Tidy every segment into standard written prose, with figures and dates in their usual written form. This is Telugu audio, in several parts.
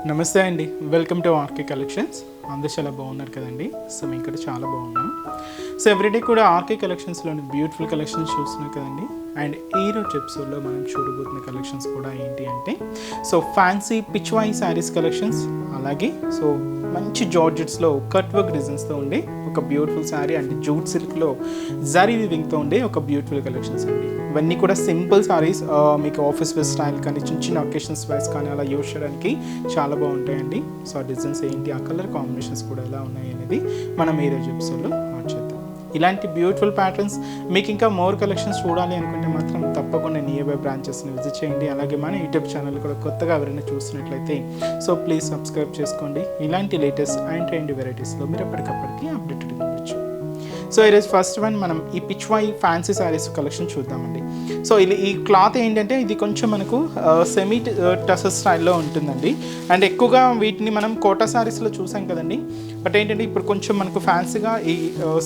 నమస్తే అండి, వెల్కమ్ టు ఆర్కే కలెక్షన్స్. అందరూ చాలా బాగున్నారు కదండి. సో మేము ఇక్కడ చాలా బాగున్నాం. సో ఎవ్రీడే కూడా ఆర్కే కలెక్షన్స్లోని బ్యూటిఫుల్ కలెక్షన్స్ చూస్తున్నాం కదండి. అండ్ ఈరోజు ఎపిసోడ్లో మనం చూడబోతున్న కలెక్షన్స్ కూడా ఏంటి అంటే so fancy Pichwai saris collections, అలాగే సో మంచి జార్జెట్స్లో కట్ వర్క్ డిజైన్స్తో ఉండే ఒక బ్యూటిఫుల్ శారీ అండ్ జూట్ సిల్క్లో జరీ వివింగ్తో ఉండే ఒక బ్యూటిఫుల్ కలెక్షన్స్ అండి. ఇవన్నీ కూడా సింపుల్ శారీస్, మీకు ఆఫీస్ వేర్ స్టైల్ కానీ చిన్న చిన్న ఒకేషన్స్ వైస్ కానీ అలా యూజ్ చేయడానికి చాలా బాగుంటాయండి. సో ఆ డిజైన్స్ ఏంటి, ఆ కలర్ కాంబినేషన్స్ కూడా ఎలా ఉన్నాయి అనేది మనం ఈ రోజు ఎపిసోడ్లో మార్చేద్దాం. ఇలాంటి బ్యూటిఫుల్ ప్యాటర్న్స్ మీకు ఇంకా మోర్ కలెక్షన్స్ చూడాలి అనుకుంటే మాత్రం తప్పకుండా నియర్ బై బ్రాంచెస్ని విజిట్ చేయండి. అలాగే మన యూట్యూబ్ ఛానల్ కూడా కొత్తగా ఎవరైనా చూసినట్లయితే సో ప్లీజ్ సబ్స్క్రైబ్ చేసుకోండి. ఇలాంటి లేటెస్ట్ అండ్ ట్రెండ్ వెరైటీస్లో మీరు ఎప్పటికప్పటికి అప్డేటెడ్ ఉండొచ్చు. సో ఈరోజు ఫస్ట్ వన్ మనం ఈ పిచ్వాయి ఫ్యాన్సీ శారీస్ కలెక్షన్ చూద్దామండి. సో ఈ క్లాత్ ఏంటంటే ఇది కొంచెం మనకు సెమీ టసర్ స్టైల్లో ఉంటుందండి. అండ్ ఎక్కువగా వీటిని మనం కోటా శారీస్లో చూసాం కదండి. బట్ ఏంటంటే ఇప్పుడు కొంచెం మనకు ఫ్యాన్సీగా ఈ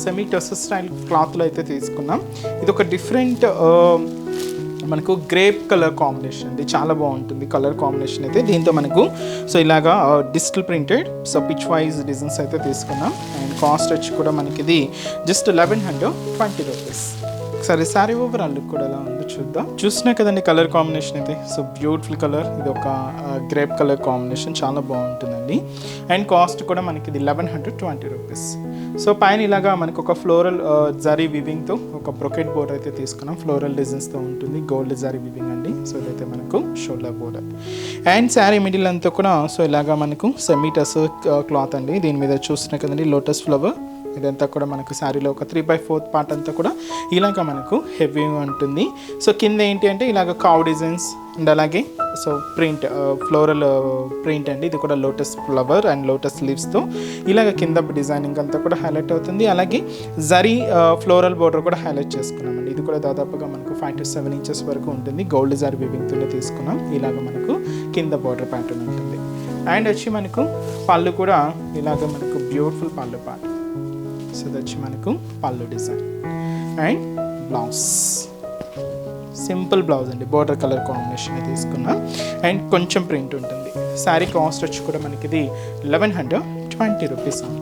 సెమీ టసర్ స్టైల్ క్లాత్లో అయితే తీసుకున్నాం. ఇది ఒక డిఫరెంట్ మనకు గ్రేప్ కలర్ కాంబినేషన్ అండి, చాలా బాగుంటుంది కలర్ కాంబినేషన్ అయితే. దీంతో మనకు సో ఇలాగా digital printed so pitch wise designs అయితే తీసుకున్నాం. అండ్ కాస్ట్ వచ్చి కూడా మనకి ఇది జస్ట్ 1120 రూపీస్. సరే శారీ ఓవరాల్ లుక్ కూడా ఎలా ఉందో చూద్దాం. చూసినా కదండి కలర్ కాంబినేషన్ అయితే. సో బ్యూటిఫుల్ కలర్, ఇది ఒక గ్రేప్ కలర్ కాంబినేషన్, చాలా బాగుంటుందండి. అండ్ కాస్ట్ కూడా మనకి ఇది 1120 రూపీస్. సో పైన ఇలాగా మనకు ఒక ఫ్లోరల్ జరీ వివింగ్తో ఒక బ్రొకెట్ బోర్డర్ అయితే తీసుకున్నాం. ఫ్లోరల్ డిజైన్స్తో ఉంటుంది, గోల్డ్ జరీ వివింగ్ అండి. సో ఇదైతే మనకు shoulder border. And sari middle అంతా కూడా సో ఇలాగా మనకు సెమీ టసర్ క్లాత్ అండి. దీని మీద చూస్తున్నా కదండి లోటస్ ఫ్లవర్. ఇదంతా కూడా మనకు శారీలో ఒక 3/4 పార్ట్ అంతా కూడా ఇలాగ మనకు హెవీ ఉంటుంది. సో కింద ఏంటి అంటే ఇలాగ కావ్ డిజైన్స్ అండ్ అలాగే సో ప్రింట్ ఫ్లోరల్ ప్రింట్ అండి. ఇది కూడా లోటస్ ఫ్లవర్ అండ్ లోటస్ లీవ్స్తో ఇలాగ కింద డిజైనింగ్ అంతా కూడా హైలైట్ అవుతుంది. అలాగే జరీ ఫ్లోరల్ బోర్డర్ కూడా హైలైట్ చేసుకున్నామండి. ఇది కూడా దాదాపుగా మనకు 5 to 7 ఇంచెస్ వరకు ఉంటుంది. గోల్డ్ జరీ వివింగ్తోనే తీసుకున్నాం. ఇలాగ మనకు కింద బోర్డర్ ప్యాటర్న్ ఉంటుంది. అండ్ వచ్చి మనకు పళ్ళు కూడా ఇలాగ మనకు బ్యూటిఫుల్ పళ్ళు పార్ట్. సో ఇది వచ్చి మనకు పళ్ళు design. And blouse simple blouse అండి, బోర్డర్ కలర్ కాంబినేషన్ తీసుకున్నాం. అండ్ కొంచెం ప్రింట్ ఉంటుంది. శారీ కాస్ట్ వచ్చి కూడా మనకి ఇది 1120 రూపీస్ ఉంది.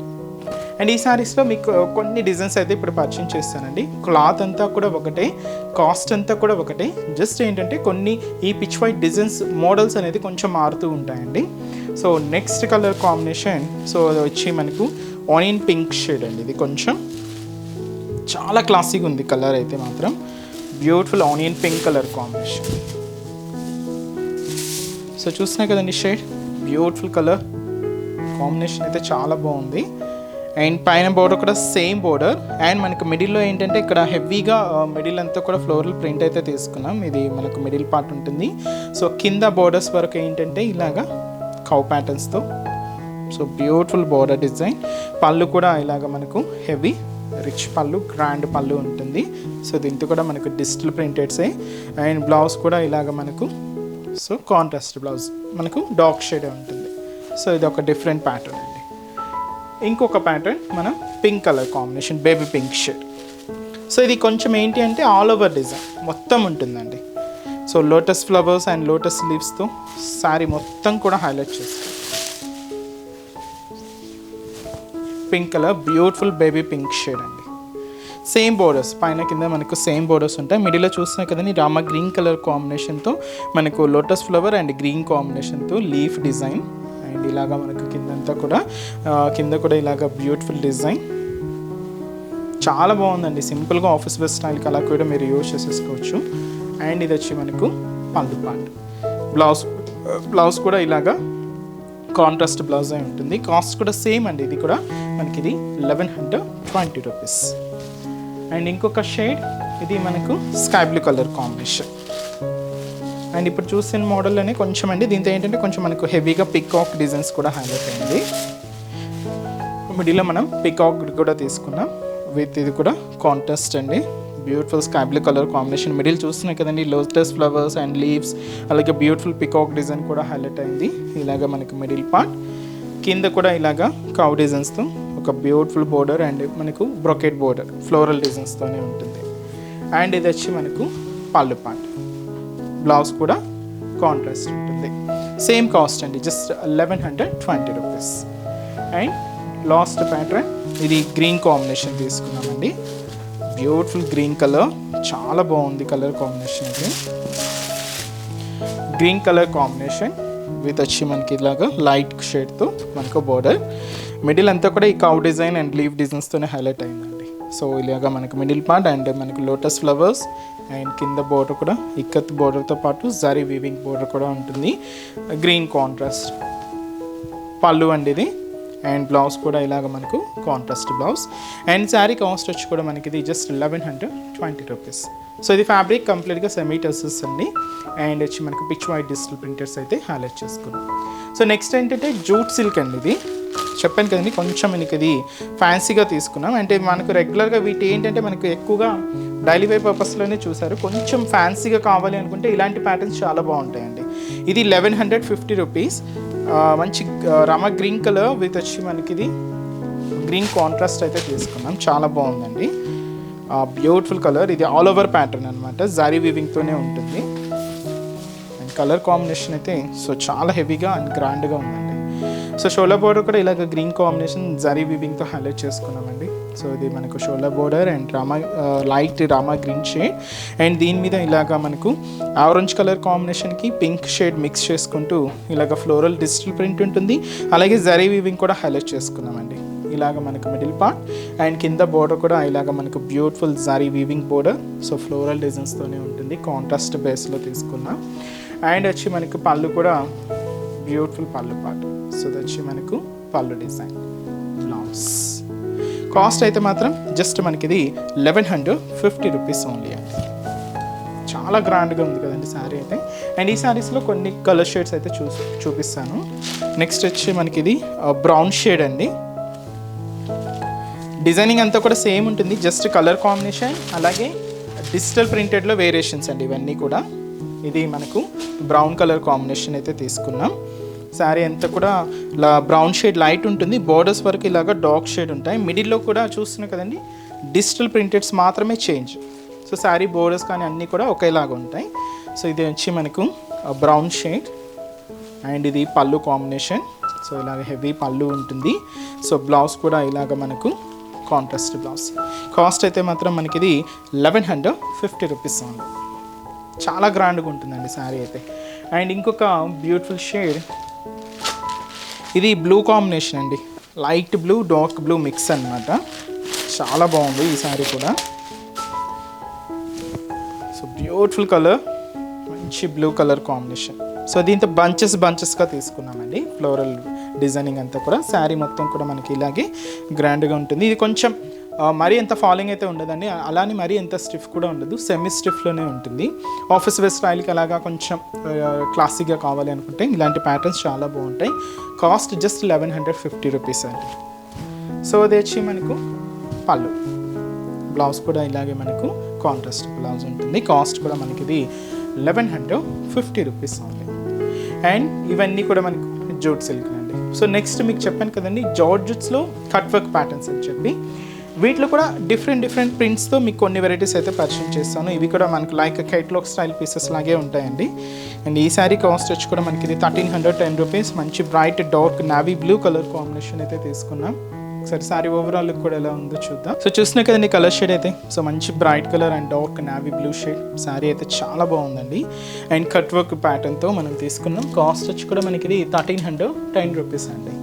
అండ్ ఈ శారీస్లో మీకు కొన్ని డిజైన్స్ అయితే ఇప్పుడు పర్చేజ్ చేస్తానండి. క్లాత్ అంతా కూడా ఒకటే, కాస్ట్ అంతా కూడా ఒకటే. జస్ట్ ఏంటంటే కొన్ని ఈ పిచ్ వైట్ డిజైన్స్ మోడల్స్ అనేది కొంచెం మారుతూ ఉంటాయండి. So next colour combination so వచ్చి మనకు ఆనియన్ పింక్ షేడ్ అండి. ఇది కొంచెం చాలా క్లాసిక్ ఉంది కలర్ అయితే మాత్రం. Beautiful onion pink colour combination. So చూస్తున్నా కదండి షేడ్, బ్యూటిఫుల్ కలర్ కాంబినేషన్ అయితే చాలా బాగుంది. అండ్ పైన బోర్డర్ కూడా సేమ్ బోర్డర్. అండ్ మనకు మిడిల్లో ఏంటంటే ఇక్కడ హెవీగా మిడిల్ అంతా కూడా ఫ్లోరల్ ప్రింట్ అయితే తీసుకున్నాం. ఇది మనకు మిడిల్ పార్ట్ ఉంటుంది. సో కింద బోర్డర్స్ వరకు ఏంటంటే ఇలాగా కౌ ప్యాటర్న్స్తో సో బ్యూటిఫుల్ బోర్డర్ డిజైన్. పళ్ళు కూడా ఇలాగ మనకు హెవీ రిచ్ పళ్ళు, గ్రాండ్ పళ్ళు ఉంటుంది. సో దీంతో కూడా మనకు డిజిటల్ ప్రింటెడ్సే. అండ్ బ్లౌజ్ కూడా ఇలాగ మనకు సో కాంట్రాస్ట్ బ్లౌజ్ మనకు డార్క్ షేడ్ ఉంటుంది. సో ఇది ఒక డిఫరెంట్ ప్యాటర్న్ అండి. ఇంకొక ప్యాటర్న్ మనం pink colour combination, baby pink shade. So ఇది కొంచెం ఏంటి అంటే ఆల్ ఓవర్ డిజైన్ మొత్తం ఉంటుందండి. So lotus flowers and lotus లీవ్స్తో శారీ మొత్తం కూడా హైలైట్ చేస్తాం. Pink colour, beautiful baby pink shade అండి. సేమ్ బోర్డర్స్ పైన కింద మనకు సేమ్ బోర్డర్స్ ఉంటాయి. మిడిల్లో చూస్తున్నా కదండి రామ గ్రీన్ కలర్ కాంబినేషన్తో మనకు లోటస్ ఫ్లవర్ అండ్ గ్రీన్ కాంబినేషన్తో లీఫ్ డిజైన్. అండ్ ఇలాగా మనకు కిందంతా కూడా కింద కూడా ఇలాగ బ్యూటిఫుల్ డిజైన్, చాలా బాగుందండి. సింపుల్గా ఆఫీస్ వేర్ స్టైల్కి అలా కూడా మీరు యూజ్ చేసేసుకోవచ్చు. అండ్ ఇది వచ్చి మనకు పళ్ళు పార్ట్. బ్లౌజ్ కూడా ఇలాగా కాంట్రాస్ట్ బ్లౌజ్ అయి ఉంటుంది. కాస్ట్ కూడా సేమ్ అండి. ఇది కూడా మనకి ఇది 1120 రూపీస్. అండ్ ఇంకొక షేడ్ ఇది మనకు sky blue colour combination. And ఇప్పుడు చూసిన మోడల్లోనే కొంచెం అండి దీంతో ఏంటంటే కొంచెం మనకు హెవీగా పికాక్ డిజైన్స్ కూడా హైలైట్ అయింది. మిడిల్లో మనం పికాక్ కూడా తీసుకున్నాం విత్ ఇది కూడా కాంట్రాస్ట్ అండి. Beautiful sky blue colour combination. Middle చూస్తున్నాయి కదండి లోటస్ ఫ్లవర్స్ అండ్ లీవ్స్, అలాగే బ్యూటిఫుల్ పికాక్ డిజైన్ కూడా హైలైట్ అయింది. ఇలాగ మనకు మిడిల్ పార్ట్, కింద కూడా ఇలాగా కవ్ డిజైన్స్తో ఒక బ్యూటిఫుల్ బోర్డర్ అండ్ మనకు బ్రొకెట్ బోర్డర్ ఫ్లోరల్ డిజైన్స్తోనే ఉంటుంది. అండ్ ఇది వచ్చి మనకు పళ్ళు పార్ట్. బ్లౌజ్ కూడా కాంట్రాస్ట్ ఉంటుంది. సేమ్ కాస్ట్ అండి, just 1120 rupees. And last pattern, ఇది గ్రీన్ కాంబినేషన్ తీసుకున్నామండి. బ్యూటిఫుల్ గ్రీన్ కలర్, చాలా బాగుంది కలర్ కాంబినేషన్. ఇది గ్రీన్ కలర్ కాంబినేషన్ విత్ వచ్చి మనకి ఇలాగా లైట్ షేడ్తో మనకు బోర్డర్, మిడిల్ అంతా కూడా ఈ కౌ డిజైన్ అండ్ లీవ్ డిజైన్స్తోనే హైలైట్ అయిందండి. సో ఇలాగా మనకు మిడిల్ పార్ట్ అండ్ మనకు లోటస్ ఫ్లవర్స్ అండ్ కింద బోర్డర్ కూడా ఇక్కత్ బోర్డర్తో పాటు జరీ వీవింగ్ బోర్డర్ కూడా ఉంటుంది. గ్రీన్ కాంట్రాస్ట్ పళ్ళు అండి ఇది. అండ్ బ్లౌజ్ కూడా ఇలాగ మనకు contrast blouse. And sari cost వచ్చి కూడా మనకి ఇది జస్ట్ 1120 రూపీస్. సో ఇది ఫ్యాబ్రిక్ కంప్లీట్గా సెమీ టెసెస్ అండి. అండ్ వచ్చి మనకు పిచ్ వైట్ డిజిటల్ ప్రింటర్స్ అయితే హైలైట్ చేసుకున్నాం. సో నెక్స్ట్ ఏంటంటే జూట్ సిల్క్ అండి. ఇది చెప్పాను కదండి, కొంచెం మనకి ఇది ఫ్యాన్సీగా తీసుకున్నాం. అంటే మనకు రెగ్యులర్గా వీటి ఏంటంటే మనకు ఎక్కువగా డైలీ వేర్ పర్పస్లోనే చూసారు. కొంచెం ఫ్యాన్సీగా కావాలి అనుకుంటే ఇలాంటి ప్యాటర్న్స్ చాలా బాగుంటాయండి. ఇది 1150 రూపీస్. మంచి రామా గ్రీన్ కలర్ విత్ వచ్చి మనకి ఇది గ్రీన్ కాంట్రాస్ట్ అయితే తీసుకున్నాం. చాలా బాగుందండి, బ్యూటిఫుల్ కలర్. ఇది ఆల్ ఓవర్ ప్యాటర్న్ అనమాట, జరీ వీవింగ్తోనే ఉంటుంది. అండ్ కలర్ కాంబినేషన్ అయితే సో చాలా హెవీగా అండ్ గ్రాండ్గా ఉందండి. సో షోల్డర్ బోర్డర్ కూడా ఇలాగ గ్రీన్ కాంబినేషన్ జరీ వీవింగ్తో హైలైట్ చేసుకున్నామండి. సో ఇది మనకు shoulder border and Rama light Rama green shade. And దీని మీద ఇలాగా మనకు ఆరెంజ్ కలర్ కాంబినేషన్కి పింక్ షేడ్ మిక్స్ చేసుకుంటూ ఇలాగ ఫ్లోరల్ డిజిటల్ ప్రింట్ ఉంటుంది. అలాగే జరీ వీవింగ్ కూడా హైలైట్ చేసుకున్నామండి. ఇలాగ మనకు మిడిల్ పార్ట్ అండ్ కింద బోర్డర్ కూడా ఇలాగ మనకు beautiful zari weaving border. So floral డిజైన్స్తోనే ఉంటుంది, కాంట్రాస్ట్ బేస్లో తీసుకున్నాం. అండ్ వచ్చి మనకు పళ్ళు కూడా బ్యూటిఫుల్ పళ్ళు పార్ట్. సో ఇది వచ్చి మనకు పళ్ళు డిజైన్. బ్లౌజ్ కాస్ట్ అయితే మాత్రం జస్ట్ మనకి ఇది 1150 రూపీస్ ఓన్లీ అండి. చాలా గ్రాండ్గా ఉంది కదండి శారీ అయితే. అండ్ ఈ శారీస్లో కొన్ని కలర్ షేడ్స్ అయితే చూపిస్తాను. నెక్స్ట్ వచ్చి మనకి ఇది బ్రౌన్ షేడ్ అండి. డిజైనింగ్ అంతా కూడా సేమ్ ఉంటుంది, జస్ట్ కలర్ కాంబినేషన్ అలాగే డిజిటల్ ప్రింటెడ్లో వేరియేషన్స్ అండి ఇవన్నీ కూడా. ఇది మనకు బ్రౌన్ కలర్ కాంబినేషన్ అయితే తీసుకున్నాం. శారీ అంతా కూడా బ్రౌన్ షేడ్ లైట్ ఉంటుంది, బోర్డర్స్ వరకు ఇలాగా డార్క్ షేడ్ ఉంటాయి. మిడిల్లో కూడా చూస్తున్నాం కదండి, డిజిటల్ ప్రింటెడ్స్ మాత్రమే చేంజ్. సో శారీ బోర్డర్స్ కానీ అన్నీ కూడా ఒకేలాగా ఉంటాయి. సో ఇది వచ్చి మనకు బ్రౌన్ షేడ్ అండ్ ఇది పళ్ళు కాంబినేషన్. సో ఇలాగ హెవీ పళ్ళు ఉంటుంది. సో బ్లౌజ్ కూడా ఇలాగ మనకు కాంట్రాస్ట్ బ్లౌజ్. కాస్ట్ అయితే మాత్రం మనకి ఇది 1150 రూపీస్ ఉంది. చాలా గ్రాండ్గా ఉంటుందండి శారీ అయితే. అండ్ ఇంకొక బ్యూటిఫుల్ షేడ్, ఇది బ్లూ కాంబినేషన్ అండి, light blue dark blue mix అనమాట. చాలా బాగుంది ఈ శారీ కూడా. సో బ్యూటిఫుల్ కలర్, మంచి బ్లూ కలర్ కాంబినేషన్. సో దీంతో బంచెస్గా తీసుకున్నామండి. ఫ్లోరల్ డిజైనింగ్ అంతా కూడా శారీ మొత్తం కూడా మనకి ఇలాగే గ్రాండ్గా ఉంటుంది. ఇది కొంచెం మరీ ఎంత ఫాలింగ్ అయితే ఉండదండి, అలానే మరీ ఎంత స్టిఫ్ కూడా ఉండదు, సెమీ స్టిఫ్లోనే ఉంటుంది. ఆఫీస్ వేర్ స్టైల్కి అలాగా కొంచెం క్లాసిక్గా కావాలి అనుకుంటే ఇలాంటి ప్యాటర్న్స్ చాలా బాగుంటాయి. కాస్ట్ జస్ట్ 1150 రూపీస్ అండి. సో అది వచ్చి మనకు పళ్ళు, బ్లౌజ్ కూడా ఇలాగే మనకు కాంట్రాస్ట్ బ్లౌజ్ ఉంటుంది. కాస్ట్ కూడా మనకి ఇది 1150 రూపీస్ ఓన్లీ. అండ్ ఇవన్నీ కూడా మనకు జూట్ సిల్క్ అండి. సో నెక్స్ట్ మీకు చెప్పాను కదండి, జార్జెట్స్లో కట్ వర్క్ ప్యాటర్న్స్ అని చెప్పి, వీటిలో కూడా డిఫరెంట్ ప్రింట్స్తో మీకు కొన్ని వెరైటీస్ అయితే పరిచయం చేస్తాను. ఇవి కూడా మనకు లైక్ కైట్లాగ్ స్టైల్ పీసెస్ లాగే ఉంటాయండి. అండ్ ఈ శారీ కాస్ట్ వచ్చి కూడా మనకి ఇది 1310 రూపీస్. మంచి bright dark navy blue colour combination అయితే తీసుకున్నాం. ఒకసారి శారీ ఓవరాల్ లుక్ కూడా ఎలా ఉందో చూద్దాం. సో చూసినా కదండి కలర్ షేడ్ అయితే, సో మంచి bright colour and dark navy blue shade. Sari అయితే చాలా బాగుందండి. అండ్ కట్ వర్క్ ప్యాటర్న్తో మనం తీసుకున్నాం. కాస్ట్ వచ్చి కూడా మనకి ఇది 1310 రూపీస్ అండి.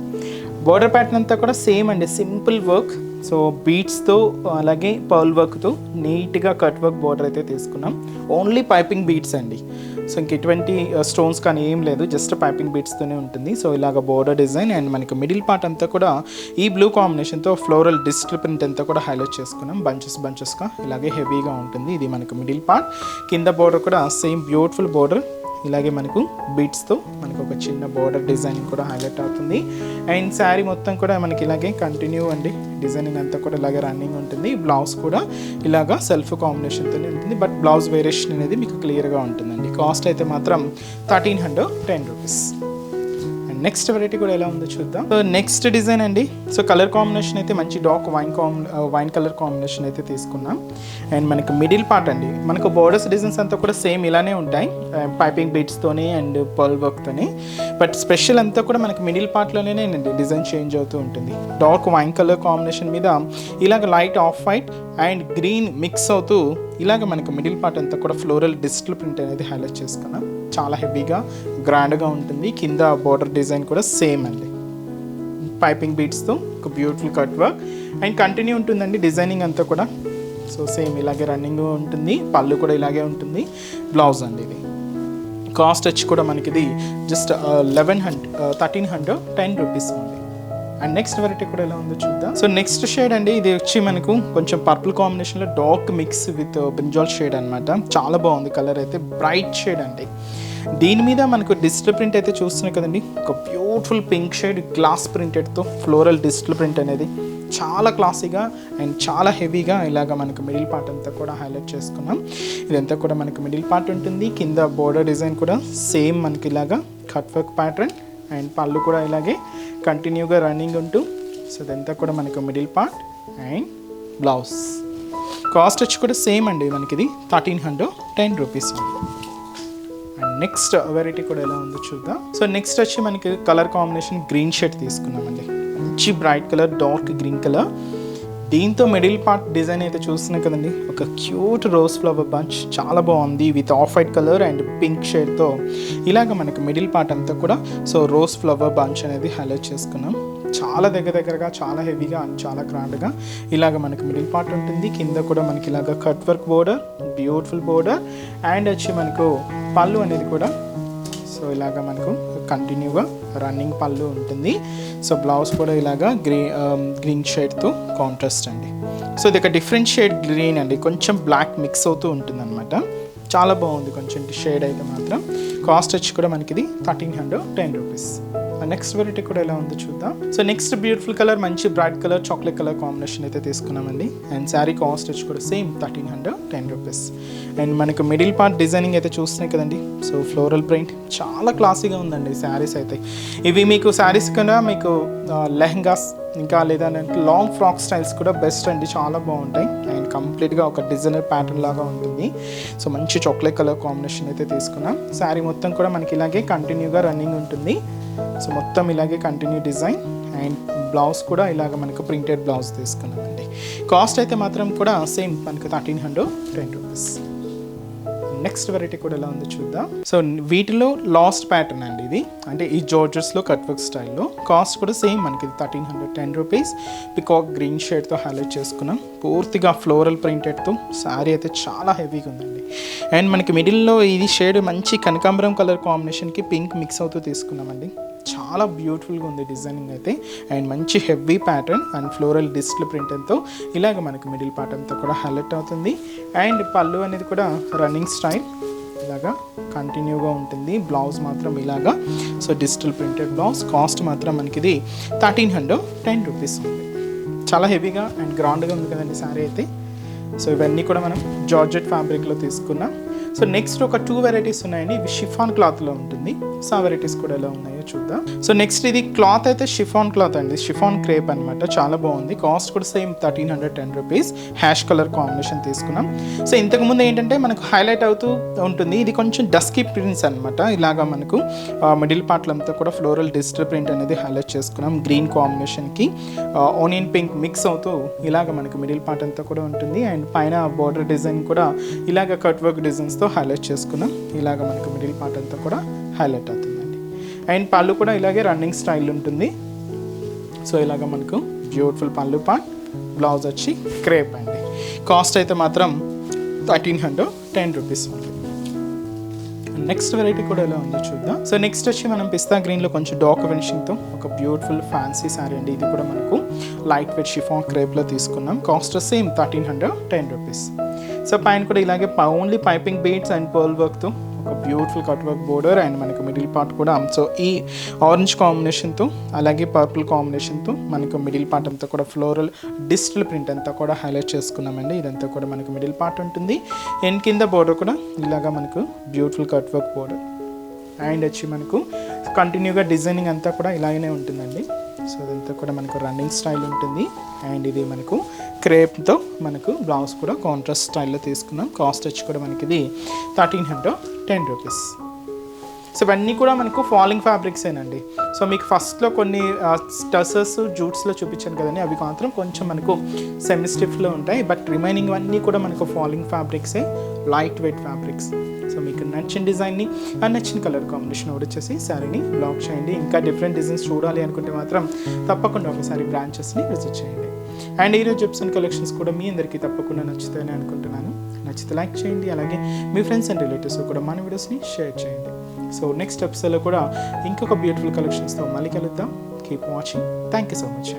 బోర్డర్ ప్యాటర్న్ అంతా కూడా సేమ్ అండి, సింపుల్ వర్క్. సో బీట్స్తో అలాగే పర్ల్ వర్క్తో నీట్గా కట్ వర్క్ బోర్డర్ అయితే తీసుకున్నాం. ఓన్లీ పైపింగ్ బీట్స్ అండి. సో ఇంక ఎటువంటి స్టోన్స్ కానీ ఏం లేదు, జస్ట్ పైపింగ్ బీట్స్తోనే ఉంటుంది. సో ఇలాగ బోర్డర్ డిజైన్ అండ్ మనకి మిడిల్ పార్ట్ అంతా కూడా ఈ బ్లూ కాంబినేషన్తో ఫ్లోరల్ డిజిటల్ ప్రింట్ అంతా కూడా హైలైట్ చేసుకున్నాం. బంచెస్గా ఇలాగే హెవీగా ఉంటుంది. ఇది మనకు మిడిల్ పార్ట్. కింద బోర్డర్ కూడా సేమ్ బ్యూటిఫుల్ బోర్డర్, ఇలాగే మనకు బీట్స్తో మనకు ఒక చిన్న బోర్డర్ డిజైనింగ్ కూడా హైలైట్ అవుతుంది. అండ్ శారీ మొత్తం కూడా మనకి ఇలాగే కంటిన్యూ అండి, డిజైనింగ్ అంతా కూడా ఇలాగే రన్నింగ్ ఉంటుంది. బ్లౌజ్ కూడా ఇలాగా సెల్ఫ్ కాంబినేషన్తోనే ఉంటుంది, బట్ బ్లౌజ్ వేరియేషన్ అనేది మీకు క్లియర్గా ఉంటుందండి. కాస్ట్ అయితే మాత్రం 1310 రూపీస్. అండ్ నెక్స్ట్ వెరైటీ కూడా ఎలా ఉందో చూద్దాం. సో నెక్స్ట్ డిజైన్ అండి. సో కలర్ కాంబినేషన్ అయితే మంచి డార్క్ వైన్ కలర్ కాంబినేషన్ అయితే తీసుకున్నాం. అండ్ మనకి మిడిల్ పార్ట్ అండి, మనకు బోర్డర్స్ డిజైన్స్ అంతా కూడా సేమ్ ఇలానే ఉంటాయి, పైపింగ్ బీట్స్తోని అండ్ పర్ల్ వర్క్తోని. బట్ స్పెషల్ అంతా కూడా మనకి మిడిల్ పార్ట్లోనే అండి డిజైన్ చేంజ్ అవుతూ ఉంటుంది. డార్క్ వైన్ కలర్ కాంబినేషన్ మీద ఇలాగ light off white and green mix అవుతూ ఇలాగ మనకి మిడిల్ పార్ట్ అంతా కూడా ఫ్లోరల్ డిజిటల్ ప్రింట్ అనేది హైలైట్ చేసుకున్నాం. చాలా హెవీగా గ్రాండ్గా ఉంటుంది. కింద బోర్డర్ డిజైన్ కూడా సేమ్ అండి, పైపింగ్ బీట్స్తో ఒక beautiful cut work and continue ఉంటుందండి డిజైనింగ్ అంతా కూడా. సో సేమ్ ఇలాగే రన్నింగ్ ఉంటుంది, పళ్ళు కూడా ఇలాగే ఉంటుంది. బ్లౌజ్ అండి ఇది. కాస్ట్ వచ్చి కూడా మనకి ఇది జస్ట్ 1310 రూపీస్ ఉంది. అండ్ నెక్స్ట్ వెరైటీ కూడా ఎలా ఉందో చూద్దాం. సో నెక్స్ట్ షేడ్ అండి, ఇది వచ్చి మనకు కొంచెం పర్పుల్ కాంబినేషన్లో dark mix with brinjal shade అనమాట. చాలా బాగుంది కలర్ అయితే, బ్రైట్ షేడ్ అండి. దీని మీద మనకు డిజిటల్ ప్రింట్ అయితే చూస్తున్నాయి కదండి, ఒక బ్యూటిఫుల్ పింక్ షేడ్ గ్లాస్ ప్రింటెడ్తో ఫ్లోరల్ డిజిటల్ ప్రింట్ అనేది చాలా క్లాసీగా అండ్ చాలా హెవీగా ఇలాగ మనకు మిడిల్ పార్ట్ అంతా కూడా హైలైట్ చేసుకున్నాం. ఇదంతా కూడా మనకు మిడిల్ పార్ట్ ఉంటుంది. కింద బోర్డర్ డిజైన్ కూడా సేమ్ మనకి ఇలాగా కట్ వర్క్ ప్యాటర్న్ అండ్ పళ్ళు కూడా ఇలాగే కంటిన్యూగా రన్నింగ్ ఉంటూ. సో ఇదంతా కూడా మనకు middle part and blouse. Cost వచ్చి కూడా సేమ్ అండి, మనకి ఇది 1310 రూపీస్ ఉంది. అండ్ నెక్స్ట్ వెరైటీ కూడా ఎలా ఉందో చూద్దాం. సో నెక్స్ట్ వచ్చి మనకి కలర్ కాంబినేషన్ గ్రీన్ షేడ్ తీసుకున్నామండి. మంచి bright colour, dark green colour. దీంతో మిడిల్ పార్ట్ డిజైన్ అయితే చూస్తున్నాం కదండి, ఒక క్యూట్ రోజ్ ఫ్లవర్ బంచ్ చాలా బాగుంది with off white colour and pink షేడ్తో ఇలాగ మనకి మిడిల్ పార్ట్ అంతా కూడా సో రోజ్ ఫ్లవర్ బంచ్ అనేది హైలైట్ చేసుకున్నాం. చాలా దగ్గరగా చాలా హెవీగా అండ్ చాలా గ్రాండ్గా ఇలాగ మనకి మిడిల్ పార్ట్ ఉంటుంది. కింద కూడా మనకి ఇలాగ cut work border, beautiful border and వచ్చి మనకు పళ్ళు అనేది కూడా సో ఇలాగ మనకు కంటిన్యూగా రన్నింగ్ పళ్ళు ఉంటుంది. సో బ్లౌజ్ కూడా ఇలాగా గ్రీన్ షేడ్తో కాంట్రాస్ట్ అండి. సో ఇది ఒక డిఫరెంట్ షేడ్ గ్రీన్ అండి, కొంచెం బ్లాక్ మిక్స్ అవుతూ ఉంటుంది అనమాట. చాలా బాగుంది కొంచెం షేడ్ అయితే మాత్రం. కాస్ట్ వచ్చి కూడా మనకి ఇది 1310 రూపీస్. నెక్స్ట్ వెరైటీ కూడా ఎలా ఉందో చూద్దాం. సో నెక్స్ట్ బ్యూటిఫుల్ కలర్, మంచి bright colour, chocolate colour combination అయితే తీసుకున్నామండి. అండ్ శారీ కాస్ట్ వచ్చి కూడా సేమ్ 1310 రూపీస్. అండ్ మనకు మిడిల్ పార్ట్ డిజైనింగ్ అయితే చూస్తున్నాయి కదండి, సో ఫ్లోరల్ ప్రింట్ చాలా క్లాసీగా ఉందండి శారీస్ అయితే. ఇవి మీకు శారీస్ కన్నా మీకు లెహంగాస్ ఇంకా లేదంటే లాంగ్ ఫ్రాక్ స్టైల్స్ కూడా బెస్ట్ అండి, చాలా బాగుంటాయి. అండ్ కంప్లీట్గా ఒక డిజైనర్ ప్యాటర్న్ లాగా ఉంటుంది. సో మంచి చాక్లెట్ కలర్ కాంబినేషన్ అయితే తీసుకున్నాం. శారీ మొత్తం కూడా మనకి ఇలాగే కంటిన్యూగా రన్నింగ్ ఉంటుంది. సో మొత్తం ఇలాగే కంటిన్యూ డిజైన్ అండ్ బ్లౌజ్ కూడా ఇలాగ మనకు ప్రింటెడ్ బ్లౌజ్ తీసుకున్నామండి. కాస్ట్ అయితే మాత్రం కూడా సేమ్ మనకు 1310 రూపీస్. నెక్స్ట్ వెరైటీ కూడా ఎలా ఉందో చూద్దాం. సో వీటిలో లాస్ట్ ప్యాటర్న్ అండి ఇది, అంటే ఈ జార్జెస్లో కట్ వర్క్ స్టైల్లో. కాస్ట్ కూడా సేమ్ మనకి 1310 రూపీస్. పికాక్ గ్రీన్ షేడ్తో హైలైట్ చేసుకున్నాం. పూర్తిగా ఫ్లోరల్ ప్రింటెడ్తో శారీ అయితే చాలా హెవీగా ఉందండి. అండ్ మనకి మిడిల్లో ఇది షేడ్ మంచి కనకాంబరం కలర్ కాంబినేషన్కి పింక్ మిక్స్ అవుతూ తీసుకున్నామండి. చాలా బ్యూటిఫుల్గా ఉంది డిజైనింగ్ అయితే. అండ్ మంచి heavy pattern and floral digital ప్రింట్తో ఇలాగ మనకు మిడిల్ పార్ట్ అంతా కూడా హైలైట్ అవుతుంది. అండ్ పళ్ళు అనేది కూడా రన్నింగ్ స్టైల్ ఇలాగా కంటిన్యూగా ఉంటుంది. బ్లౌజ్ మాత్రం ఇలాగా so digital printed blouse. Cost మాత్రం మనకి ఇది 1310 రూపీస్ ఉంది. చాలా హెవీగా అండ్ గ్రాండ్గా ఉంది కదండి శారీ అయితే. సో ఇవన్నీ కూడా మనం జార్జెట్ ఫ్యాబ్రిక్లో తీసుకున్నాం. సో నెక్స్ట్ ఒక 2 వెరైటీస్ ఉన్నాయండి, ఇవి షిఫాన్ క్లాత్లో ఉంటుంది. సో ఆ వెరైటీస్ కూడా ఎలా ఉన్నాయో చూద్దాం. సో నెక్స్ట్ ఇది క్లాత్ అయితే షిఫాన్ క్లాత్ అండి, షిఫాన్ క్రేప్ అనమాట, చాలా బాగుంది. కాస్ట్ కూడా same 1310 rupees. Ash colour combination తీసుకున్నాం. సో ఇంతకుముందు ఏంటంటే మనకు హైలైట్ అవుతూ ఉంటుంది, ఇది కొంచెం డస్కీ ప్రింట్స్ అనమాట. ఇలాగా మనకు మిడిల్ పార్ట్లో అంతా కూడా ఫ్లోరల్ డిజిటల్ ప్రింట్ అనేది హైలైట్ చేసుకున్నాం. గ్రీన్ కాంబినేషన్కి ఆనియన్ పింక్ మిక్స్ అవుతూ ఇలాగ మనకు మిడిల్ పార్ట్ అంతా కూడా ఉంటుంది. అండ్ పైన బార్డర్ డిజైన్ కూడా ఇలాగ కట్ వర్క్ డిజైన్స్తో హైలైట్ చేసుకున్నాం. ఇలాగ మనకు మిడిల్ పార్ట్ అంతా కూడా హైలైట్ అవుతుందండి. అండ్ పళ్ళు కూడా ఇలాగే రన్నింగ్ స్టైల్ ఉంటుంది. సో ఇలాగ మనకు బ్యూటిఫుల్ పళ్ళు పార్ట్. బ్లౌజ్ వచ్చి క్రేప్ అండి. కాస్ట్ అయితే మాత్రం 1310 రూపీస్ ఉంది. నెక్స్ట్ వెరైటీ కూడా ఎలా ఉందో చూద్దాం. సో నెక్స్ట్ వచ్చి మనం పిస్తా గ్రీన్లో కొంచెం డార్క్ ఫినిషింగ్తో ఒక బ్యూటిఫుల్ ఫ్యాన్సీ శారీ అండి. ఇది కూడా మనకు లైట్ వెయిట్ షిఫాన్ క్రేప్లో తీసుకున్నాం. Cost same 1310 rupees. సో పైన కూడా ఇలాగే only piping beads and pearl వర్క్తో ఒక beautiful cut work border and మనకు మిడిల్ పార్ట్ కూడా సో ఈ ఆరెంజ్ కాంబినేషన్తో అలాగే పర్పుల్ కాంబినేషన్తో మనకు మిడిల్ పార్ట్ అంతా కూడా ఫ్లోరల్ డిజిటల్ ప్రింట్ అంతా కూడా హైలైట్ చేసుకున్నామండి. ఇదంతా కూడా మనకు మిడిల్ పార్ట్ ఉంటుంది. అండ్ కింద బోర్డర్ కూడా ఇలాగా మనకు beautiful cut work border and వచ్చి మనకు కంటిన్యూగా డిజైనింగ్ అంతా కూడా ఇలాగనే ఉంటుందండి. సో ఇదంతా కూడా మనకు రన్నింగ్ స్టైల్ ఉంటుంది. అండ్ ఇది మనకు క్రేప్తో మనకు బ్లౌజ్ కూడా కాంట్రాస్ట్ స్టైల్లో తీసుకున్నాం. కాస్ట్ వచ్చి కూడా మనకి ఇది 1310 రూపీస్. సో ఇవన్నీ కూడా మనకు ఫాలింగ్ ఫ్యాబ్రిక్సేనండి. సో మీకు ఫస్ట్లో కొన్ని టసర్స్ జూట్స్లో చూపించాను కదండి, అవి మాత్రం కొంచెం మనకు సెమీ స్టిఫ్లో ఉంటాయి. బట్ రిమైనింగ్ అన్నీ కూడా మనకు ఫాలింగ్ ఫ్యాబ్రిక్సే, లైట్ వెయిట్ ఫ్యాబ్రిక్స్. సో మీకు నచ్చిన డిజైన్ని నచ్చిన కలర్ కాంబినేషన్ వచ్చేసి శారీని బ్లాక్ చేయండి. ఇంకా డిఫరెంట్ డిజైన్స్ చూడాలి అనుకుంటే మాత్రం తప్పకుండా ఒకసారి బ్రాంచెస్ని విజిట్ చేయండి. అండ్ ఈరోజు చెప్తున్న కలెక్షన్స్ కూడా మీ అందరికీ తప్పకుండా నచ్చుతాయని అనుకుంటున్నాను. నచ్చితే లైక్ చేయండి, అలాగే మీ ఫ్రెండ్స్ అండ్ రిలేటివ్స్ కూడా మన వీడియోస్ని షేర్ చేయండి. సో నెక్స్ట్ ఎపిసోడ్లో కూడా ఇంకొక బ్యూటిఫుల్ కలెక్షన్స్తో మళ్ళీ కలుద్దాం. Keep watching. Thank you so much.